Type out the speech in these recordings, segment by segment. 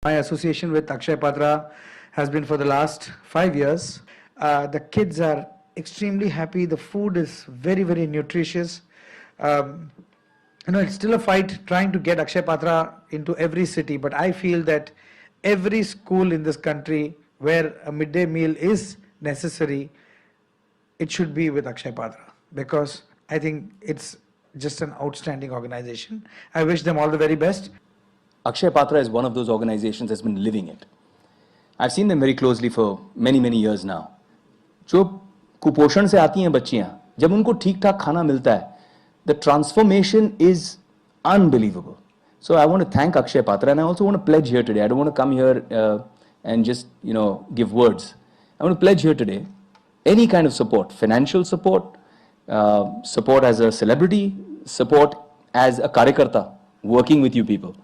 My association with Akshay Patra has been for the last 5 years. The kids are extremely happy. The food is very, very nutritious. Um, it's still a fight trying to get Akshay Patra into every city, but I feel that every school in this country where a midday meal is necessary, it should be with Akshay Patra because I think it's just an outstanding organization. I wish them all the very best. Akshay Patra is one of those organizations that's been living it. I've seen them very closely for many, many years now. जो कुपोषण से आती हैं बच्चियां, जब उनको ठीक ठाक खाना मिलता है, the transformation is unbelievable. So I want to thank Akshay Patra, and I also want to pledge here today. I don't want to come here and just give words. I want to pledge here today any kind of support, financial support, support as a celebrity, support as a karyakarta working with you people.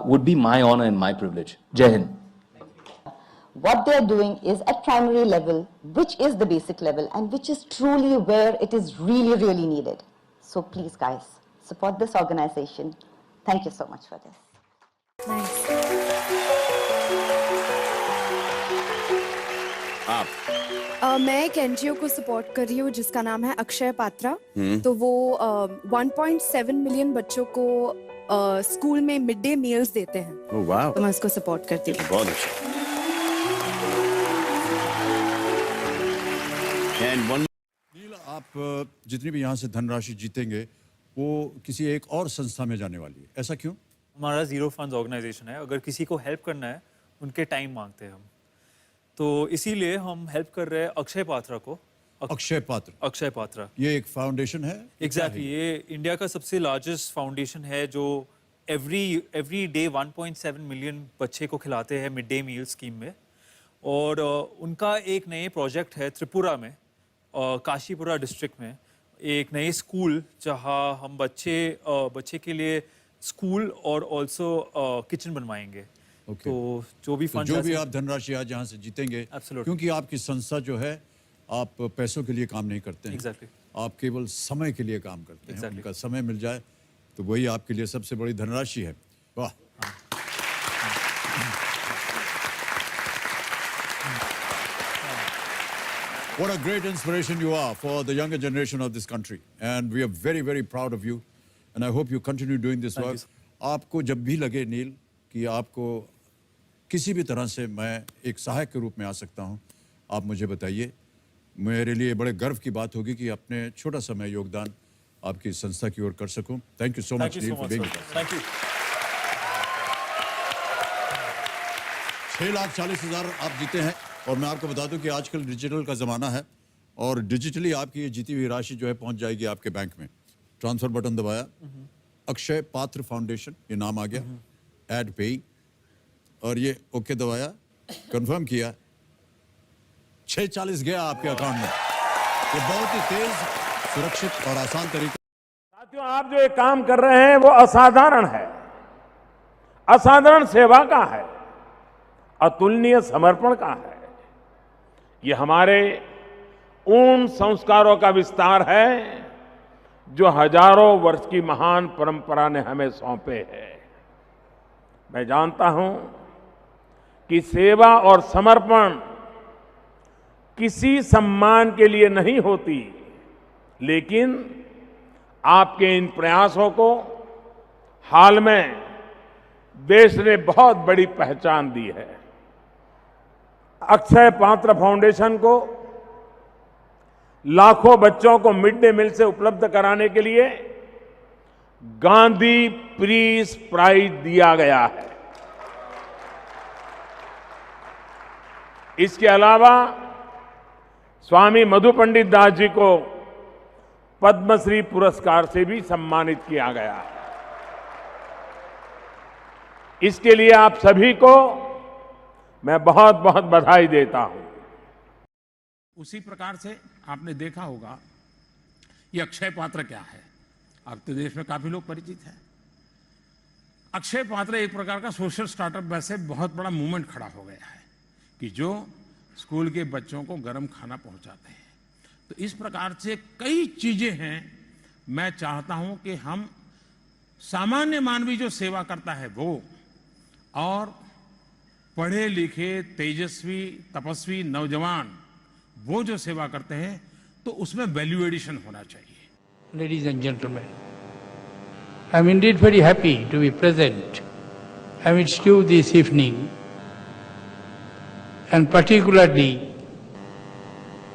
Would be my honor and my privilege. Jai Hind. What they are doing is at primary level, which is the basic level and which is truly where it is really, really needed. So please guys, support this organization. Thank you so much for this. Nice. आप मैं एक NGO को support कर रही हूँ जिसका नाम है अक्षय पात्रा। तो वो 1.7 मिलियन बच्चों को स्कूल में मिड डे मील्स देते हैं। ओह वाह, तो मैं उसको सपोर्ट करती हूँ। बहुत अच्छा। नील, आप जितनी भी यहाँ से धनराशि जीतेंगे वो किसी एक और संस्था में जाने वाली है, ऐसा क्यों? हमारा जीरो फंड्स ऑर्गेनाइजेशन है। अगर किसी को हेल्प करना है, उनके टाइम मांगते हैं हम, तो इसीलिए हम हेल्प कर रहे हैं अक्षय पात्रा को। अक्षय पात्रा ये एक फाउंडेशन है? एग्जैक्टली, ये इंडिया का सबसे लार्जेस्ट फाउंडेशन है जो एवरी डे 1.7 मिलियन बच्चे को खिलाते हैं मिड डे मील स्कीम में। और उनका एक नए प्रोजेक्ट है त्रिपुरा में, काशीपुरा डिस्ट्रिक्ट में, एक नए स्कूल जहां हम बच्चे के लिए स्कूल और ऑल्सो किचन बनवाएंगे। तो जो भी आप धनराशि आज यहाँ से जीतेंगे, क्योंकि आपकी संस्था जो है, आप पैसों के लिए काम नहीं करते हैं। Exactly. आप केवल समय के लिए काम करते हैं। Exactly. उनका समय मिल जाए तो वही आपके लिए सबसे बड़ी धनराशि है। वाह। What a great inspiration you are for the younger generation of this country, and we are very, very proud of you, and I hope you continue doing this work. आपको जब भी लगे नील कि आपको किसी भी तरह से मैं एक सहायक के रूप में आ सकता हूं, आप मुझे बताइए। मेरे लिए बड़े गर्व की बात होगी कि अपने छोटा सा मैं योगदान आपकी संस्था की ओर कर सकूं। Thank you so much Neel for being here. Thank you. 6,40,000 आप जीते हैं, और मैं आपको बता दूं कि आजकल डिजिटल का ज़माना है, और डिजिटली आपकी ये जीती हुई राशि जो है पहुंच जाएगी आपके बैंक में। ट्रांसफर बटन दबाया, अक्षय पात्र फाउंडेशन ये नाम आ गया, ऐड पे, और ये ओके दबाया, कंफर्म किया, 640 गया आपके अकाउंट में। ये बहुत ही तेज, सुरक्षित और आसान तरीका। साथियों, आप जो एक काम कर रहे हैं वो असाधारण है, असाधारण सेवा का है, अतुलनीय समर्पण का है। ये हमारे उन संस्कारों का विस्तार है जो हजारों वर्ष की महान परंपरा ने हमें सौंपे हैं। मैं जानता हूं कि सेवा और समर्पण किसी सम्मान के लिए नहीं होती, लेकिन आपके इन प्रयासों को हाल में देश ने बहुत बड़ी पहचान दी है। अक्षय पात्र फाउंडेशन को लाखों बच्चों को मिड डे मील से उपलब्ध कराने के लिए गांधी पीस प्राइज दिया गया है। इसके अलावा स्वामी मधु पंडित दास जी को पद्मश्री पुरस्कार से भी सम्मानित किया गया है। इसके लिए आप सभी को मैं बहुत बहुत बधाई देता हूं। उसी प्रकार से आपने देखा होगा ये अक्षय पात्र क्या है, अब तो देश में काफी लोग परिचित हैं। अक्षय पात्र एक प्रकार का सोशल स्टार्टअप वैसे बहुत बड़ा मूवमेंट खड़ा हो गया है कि जो स्कूल के बच्चों को गर्म खाना पहुंचाते हैं। तो इस प्रकार से कई चीजें हैं। मैं चाहता हूं कि हम सामान्य मानवी जो सेवा करता है वो, और पढ़े लिखे तेजस्वी तपस्वी नौजवान वो जो सेवा करते हैं तो उसमें वैल्यू एडिशन होना चाहिए। Ladies and gentlemen, I am indeed very happy to be present amidst you this evening, and particularly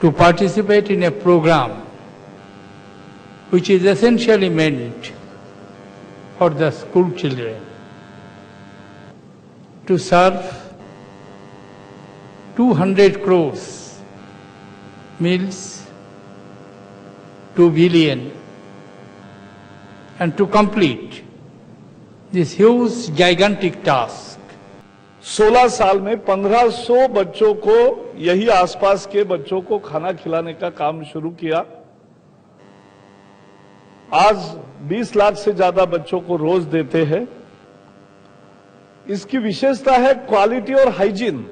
to participate in a program which is essentially meant for the school children, to serve 200 crores meals, 2 billion, and to complete this huge gigantic task. 16 साल में 1500 बच्चों को, यही आसपास के बच्चों को खाना खिलाने का काम शुरू किया। आज 20 लाख से ज्यादा बच्चों को रोज देते हैं। इसकी विशेषता है क्वालिटी और हाइजीन।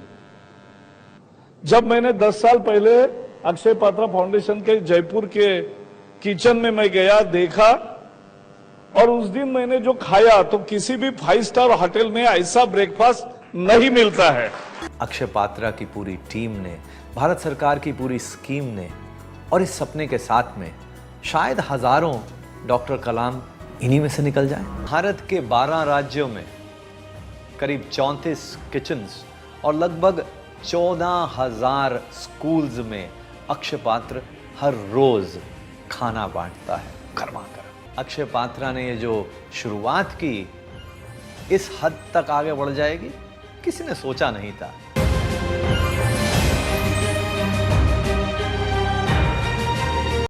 जब मैंने 10 साल पहले अक्षय पात्रा फाउंडेशन के जयपुर के किचन में मैं गया, देखा, और उस दिन मैंने जो खाया तो किसी भी 5 स्टार होटल में ऐसा ब्रेकफास्ट नहीं मिलता है। अक्षय पात्रा की पूरी टीम ने, भारत सरकार की पूरी स्कीम ने और इस सपने के साथ में शायद हजारों डॉक्टर कलाम इन्हीं में से निकल जाएं। भारत के 12 राज्यों में करीब 34 किचन्स और लगभग 14,000 स्कूल्स में अक्षय पात्र हर रोज खाना बांटता है गर्मा गर्म। अक्षय पात्रा ने ये जो शुरुआत की, इस हद तक आगे बढ़ जाएगी किसी ने सोचा नहीं था।